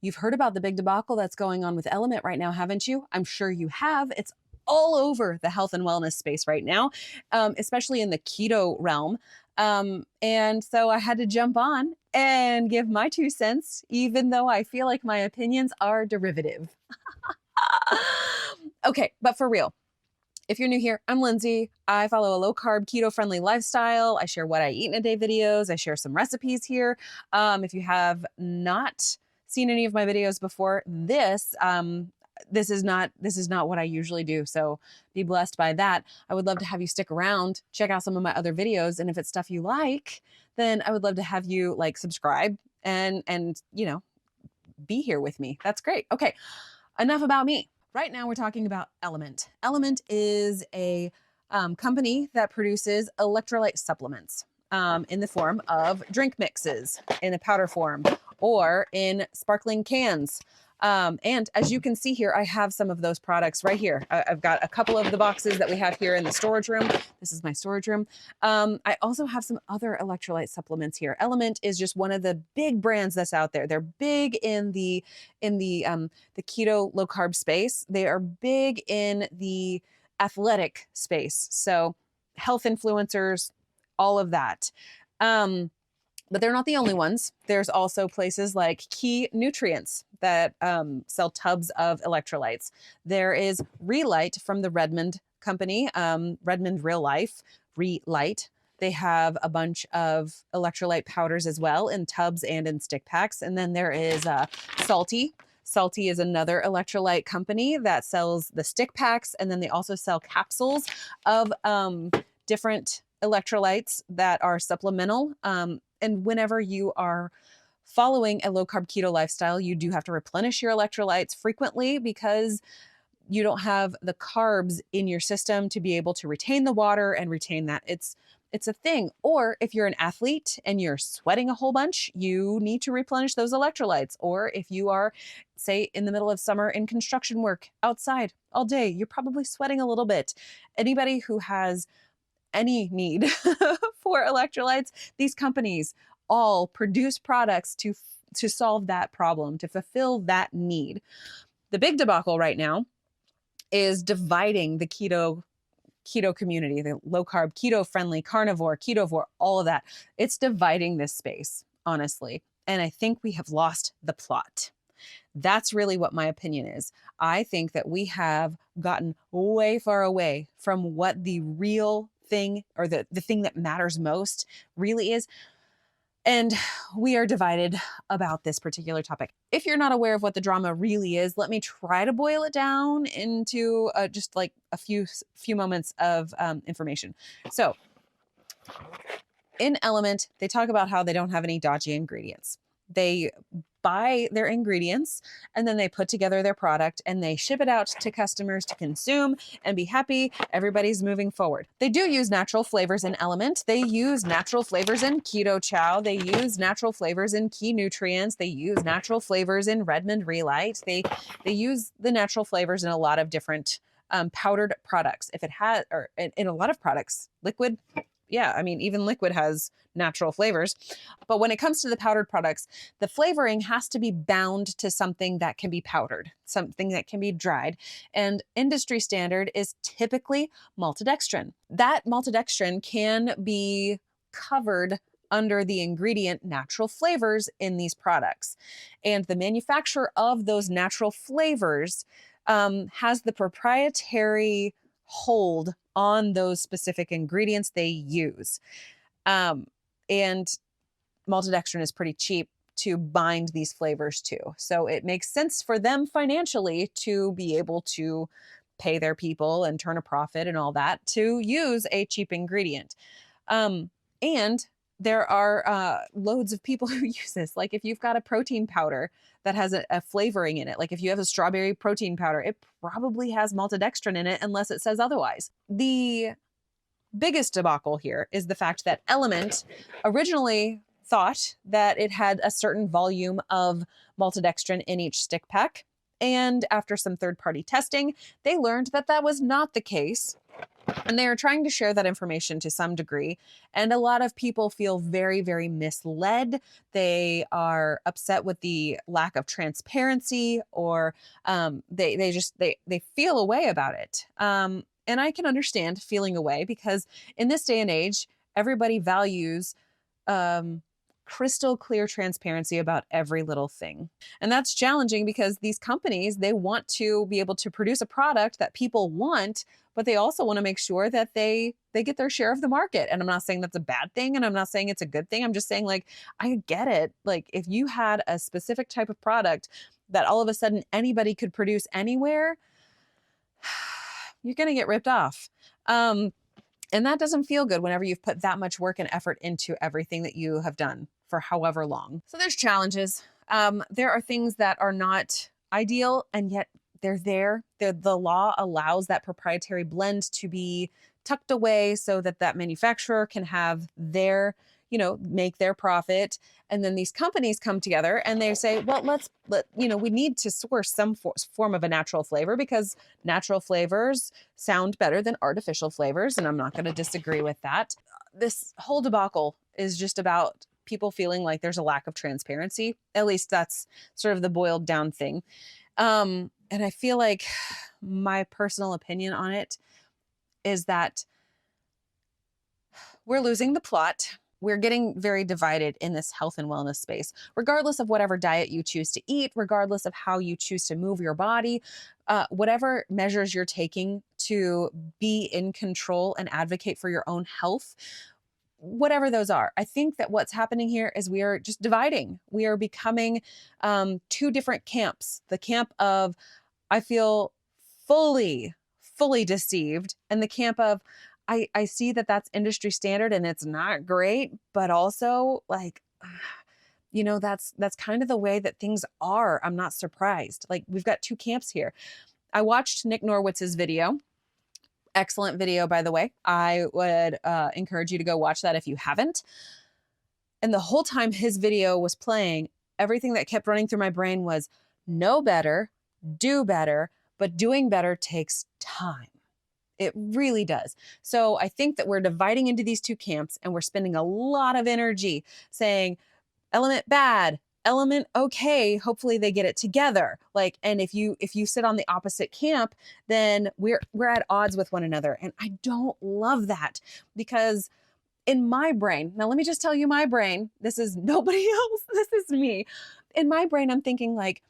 You've heard about the big debacle that's going on with LMNT right now, haven't you? I'm sure you have. It's all over the health and wellness space right now, especially in the keto realm. And so I had to jump on and give my 2 cents, even though I feel like my opinions are derivative. Okay, but for real. If you're new here, I'm Lindsey. I follow a low carb, keto friendly lifestyle. I share what I eat in a day videos. I share some recipes here. If you have not seen any of my videos before, this is not what I usually do. So be blessed by that. I would love to have you stick around, check out some of my other videos, and if it's stuff you like, then I would love to have you like subscribe and be here with me. That's great. Okay, enough about me. Right now, we're talking about LMNT. LMNT is a company that produces electrolyte supplements in the form of drink mixes, in a powder form, or in sparkling cans. And as you can see here, I have some of those products right here. I've got a couple of the boxes that we have here in the storage room. This is my storage room. I also have some other electrolyte supplements here. LMNT is just one of the big brands that's out there. They're big in the keto low carb space. They are big in the athletic space. So health influencers, all of that. But they're not the only ones. There's also places like Key Nutrients that sell tubs of electrolytes. There is Relight from the Redmond company, Redmond Real Life, Relight. They have a bunch of electrolyte powders as well in tubs and in stick packs. And then there is Salty. Salty is another electrolyte company that sells the stick packs. And then they also sell capsules of different electrolytes that are supplemental. And whenever you are following a low carb keto lifestyle, you do have to replenish your electrolytes frequently because you don't have the carbs in your system to be able to retain the water and retain that. It's a thing. Or if you're an athlete and you're sweating a whole bunch, you need to replenish those electrolytes. Or if you are, say, in the middle of summer in construction work outside all day, you're probably sweating a little bit. Anybody who has any need for electrolytes, these companies all produce products to solve that problem, to fulfill that need. The big debacle right now is dividing the keto community, the low carb, keto friendly, carnivore, ketovore, all of that. It's dividing this space, honestly. And I think we have lost the plot. That's really what my opinion is. I think that we have gotten way far away from what the real thing, or the thing that matters most really is. And we are divided about this particular topic. If you're not aware of what the drama really is, let me try to boil it down into just like a few moments of information. So in LMNT, they talk about how they don't have any dodgy ingredients. They buy their ingredients and then they put together their product and they ship it out to customers to consume and be happy. Everybody's moving forward. They do use natural flavors in LMNT. They use natural flavors in KetoChow. They use natural flavors in Key Nutrients. They use natural flavors in Redmond Relight. They use the natural flavors in a lot of different powdered products. If it has, or in a lot of products, liquid. Yeah, I mean, even liquid has natural flavors. But when it comes to the powdered products, the flavoring has to be bound to something that can be powdered, something that can be dried. And industry standard is typically maltodextrin. That maltodextrin can be covered under the ingredient natural flavors in these products. And the manufacturer of those natural flavors has the proprietary hold on those specific ingredients they use. And maltodextrin is pretty cheap to bind these flavors to. So it makes sense for them financially to be able to pay their people and turn a profit and all that to use a cheap ingredient. And there are loads of people who use this. Like if you've got a protein powder that has a flavoring in it, like if you have a strawberry protein powder, it probably has maltodextrin in it unless it says otherwise. The biggest debacle here is the fact that LMNT originally thought that it had a certain volume of maltodextrin in each stick pack. And after some third-party testing, they learned that that was not the case. And they are trying to share that information to some degree. And a lot of people feel very, very misled. They are upset with the lack of transparency, or they feel a way about it. And I can understand feeling a way, because in this day and age, everybody values um, crystal clear transparency about every little thing. And that's challenging, because these companies, they want to be able to produce a product that people want, but they also want to make sure that they get their share of the market. And I'm not saying that's a bad thing, and I'm not saying it's a good thing. I'm just saying, like, I get it. Like, if you had a specific type of product that all of a sudden anybody could produce anywhere, you're going to get ripped off. And that doesn't feel good whenever you've put that much work and effort into everything that you have done for however long. So there's challenges. There are things that are not ideal, and yet they're there. The law allows that proprietary blend to be tucked away so that that manufacturer can have their, make their profit. And then these companies come together and they say, well, we need to source some form of a natural flavor, because natural flavors sound better than artificial flavors. And I'm not going to disagree with that. This whole debacle is just about people feeling like there's a lack of transparency. At least that's sort of the boiled down thing. And I feel like my personal opinion on it is that we're losing the plot. We're getting very divided in this health and wellness space, regardless of whatever diet you choose to eat, regardless of how you choose to move your body, whatever measures you're taking to be in control and advocate for your own health, whatever those are. I think that what's happening here is we are just dividing. We are becoming two different camps. The camp of, I feel fully deceived, and the camp of, I see that that's industry standard and it's not great, but also, like, that's kind of the way that things are. I'm not surprised. Like, we've got two camps here. I watched Nick Norwitz's video. Excellent video, by the way. I would encourage you to go watch that if you haven't. And the whole time his video was playing, everything that kept running through my brain was, know better, do better, but doing better takes time. It really does. So I think that we're dividing into these two camps, and we're spending a lot of energy saying, LMNT bad, LMNT okay, hopefully they get it together. Like, and if you sit on the opposite camp, then we're at odds with one another. And I don't love that, because in my brain, now let me just tell you my brain, this is nobody else, this is me. In my brain, I'm thinking, like,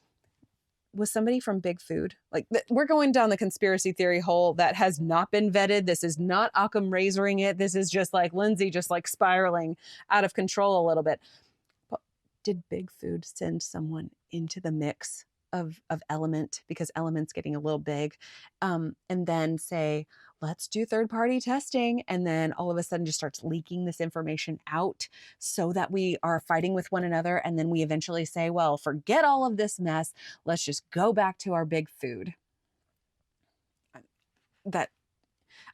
was somebody from Big Food? Like, we're going down the conspiracy theory hole that has not been vetted. This is not Occam razoring it. This is just like Lindsey just like spiraling out of control a little bit. But did Big Food send someone into the mix of LMNT, because LMNT's getting a little big, and then say, let's do third-party testing, and then all of a sudden just starts leaking this information out so that we are fighting with one another, and then we eventually say, well, forget all of this mess, let's just go back to our Big Food. That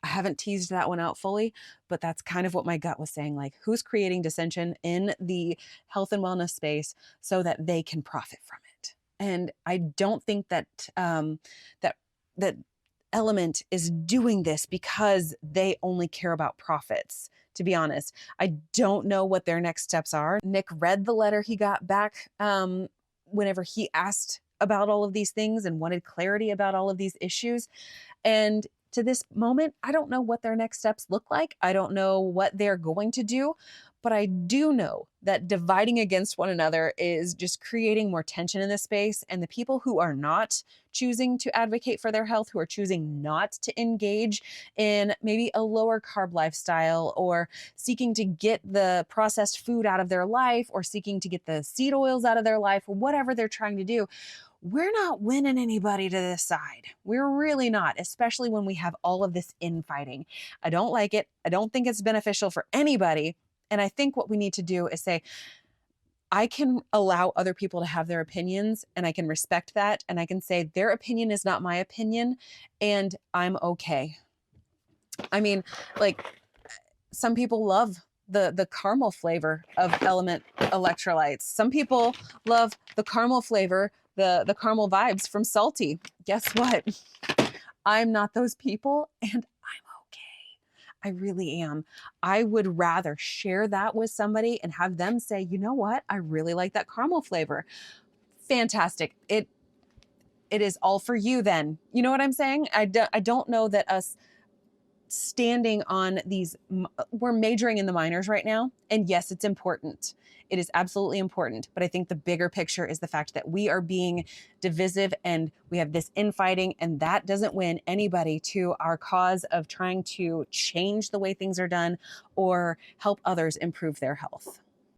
I haven't teased that one out fully, but that's kind of what my gut was saying. Like, who's creating dissension in the health and wellness space so that they can profit from it? And I don't think that that LMNT is doing this because they only care about profits. To be honest, I don't know what their next steps are. Nick read the letter he got back whenever he asked about all of these things and wanted clarity about all of these issues. And to this moment, I don't know what their next steps look like. I don't know what they're going to do, but I do know that dividing against one another is just creating more tension in this space. And the people who are not choosing to advocate for their health, who are choosing not to engage in maybe a lower carb lifestyle, or seeking to get the processed food out of their life, or seeking to get the seed oils out of their life, or whatever they're trying to do, we're not winning anybody to this side. We're really not, especially when we have all of this infighting. I don't like it. I don't think it's beneficial for anybody. And I think what we need to do is say, I can allow other people to have their opinions, and I can respect that. And I can say their opinion is not my opinion, and I'm okay. I mean, like, some people love the caramel flavor of LMNT electrolytes. Some people love the caramel flavor, the caramel vibes from Salty. Guess what? I'm not those people, and I'm okay. I really am. I would rather share that with somebody and have them say, you know what? I really like that caramel flavor. Fantastic. It is all for you then. You know what I'm saying? I don't know that us standing on these, we're majoring in the minors right now. And yes, it's important. It is absolutely important. But I think the bigger picture is the fact that we are being divisive and we have this infighting, and that doesn't win anybody to our cause of trying to change the way things are done or help others improve their health.